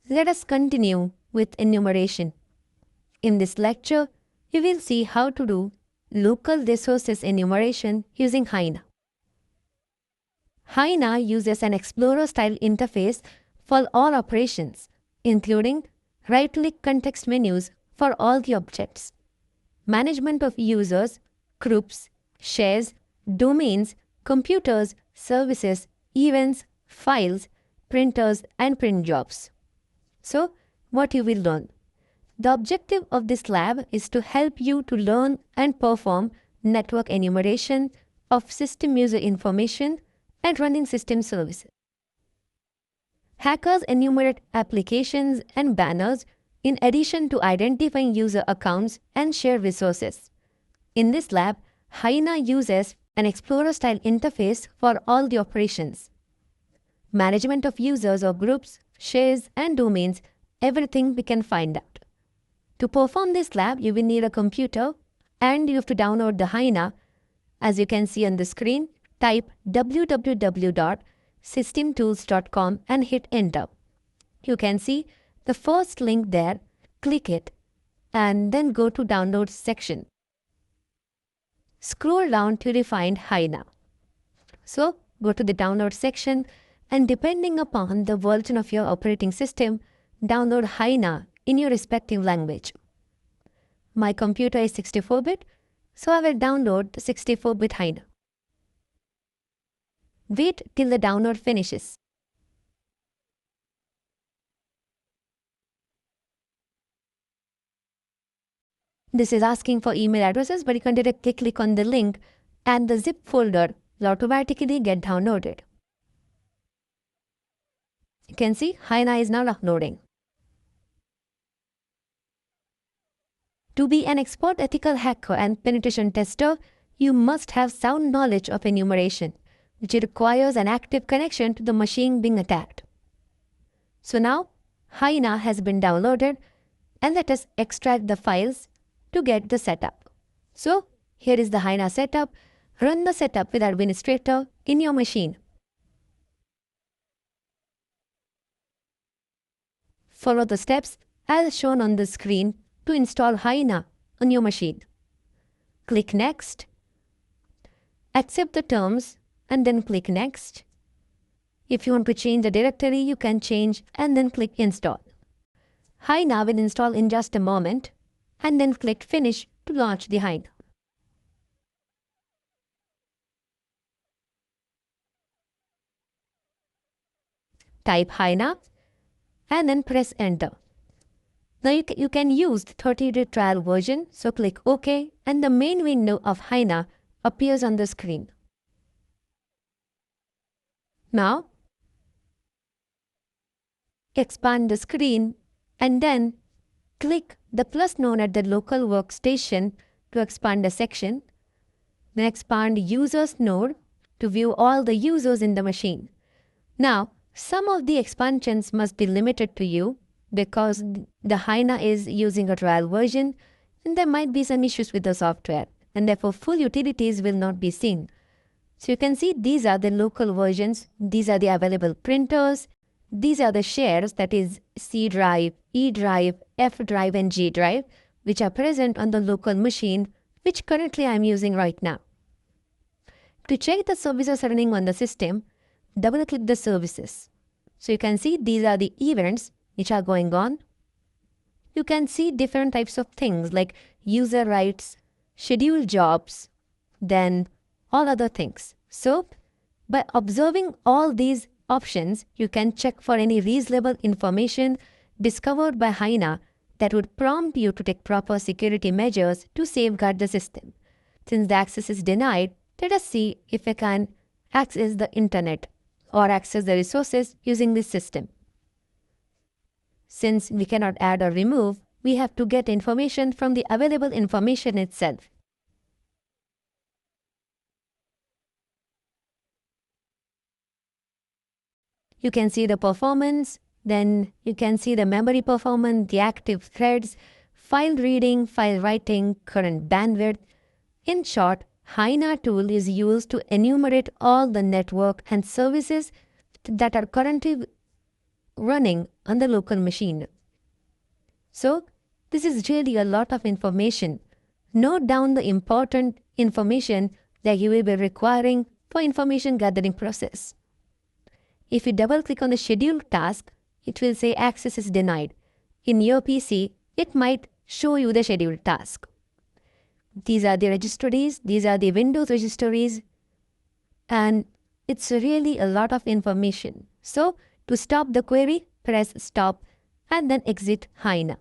Let us continue with enumeration. In this lecture, you will see how to do local resources enumeration using Hyena. Hyena uses an Explorer-style interface for all operations, including right-click context menus for all the objects, management of users, groups, shares, domains, computers, services, events, files, printers, and print jobs. So, what you will learn? The objective of this lab is to help you to learn and perform network enumeration of system user information and running system services. Hackers enumerate applications and banners in addition to identifying user accounts and share resources. In this lab, Hyena uses an Explorer-style interface for all the operations. Management of users or groups, shares, and domains, everything we can find out. To perform this lab, you will need a computer and you have to download the Hyena. As you can see on the screen, type www.systemtools.com and hit enter. You can see the first link there, click it and then go to download section. Scroll down till you find Hyena. So go to the download section and depending upon the version of your operating system, download Hyena in your respective language. My computer is 64-bit, so I will download the 64-bit Hyena. Wait till the download finishes. This is asking for email addresses, but you can directly click on the link and the zip folder will automatically get downloaded. You can see Hyena is now downloading. To be an expert ethical hacker and penetration tester, you must have sound knowledge of enumeration, which requires an active connection to the machine being attacked. So now, Hyena has been downloaded and let us extract the files to get the setup. So, here is the Hyena setup. Run the setup with administrator in your machine. Follow the steps as shown on the screen to install Hyena on your machine. Click Next. Accept the terms and then click Next. If you want to change the directory, you can change and then click Install. Hyena will install in just a moment and then click Finish to launch the Hyena. Type Hyena and then press Enter. Now you can use the 30-day trial version, so click OK and the main window of Hyena appears on the screen. Now, expand the screen and then click the plus known at the local workstation to expand a section. Then expand Users node to view all the users in the machine. Now, some of the expansions must be limited to you because the Hyena is using a trial version and there might be some issues with the software and therefore full utilities will not be seen. So you can see these are the local versions, these are the available printers, these are the shares, that is C drive, E drive, F drive and G drive, which are present on the local machine, which currently I am using right now. To check the services running on the system, double-click the services. So you can see these are the events which are going on. You can see different types of things like user rights, scheduled jobs, then all other things. So, by observing all these options, you can check for any reasonable information discovered by Hyena that would prompt you to take proper security measures to safeguard the system. Since the access is denied, let us see if I can access the internet or access the resources using this system. Since we cannot add or remove, we have to get information from the available information itself. You can see the performance, then you can see the memory performance, the active threads, file reading, file writing, current bandwidth. In short, Hyena tool is used to enumerate all the network and services that are currently running on the local machine. So this is really a lot of information. Note down the important information that you will be requiring for information gathering process. If you double click on the scheduled task, it will say access is denied. In your PC, it might show you the scheduled task. These are the registries, these are the Windows registries, and it's really a lot of information. So to stop the query, press stop and then exit Hyena.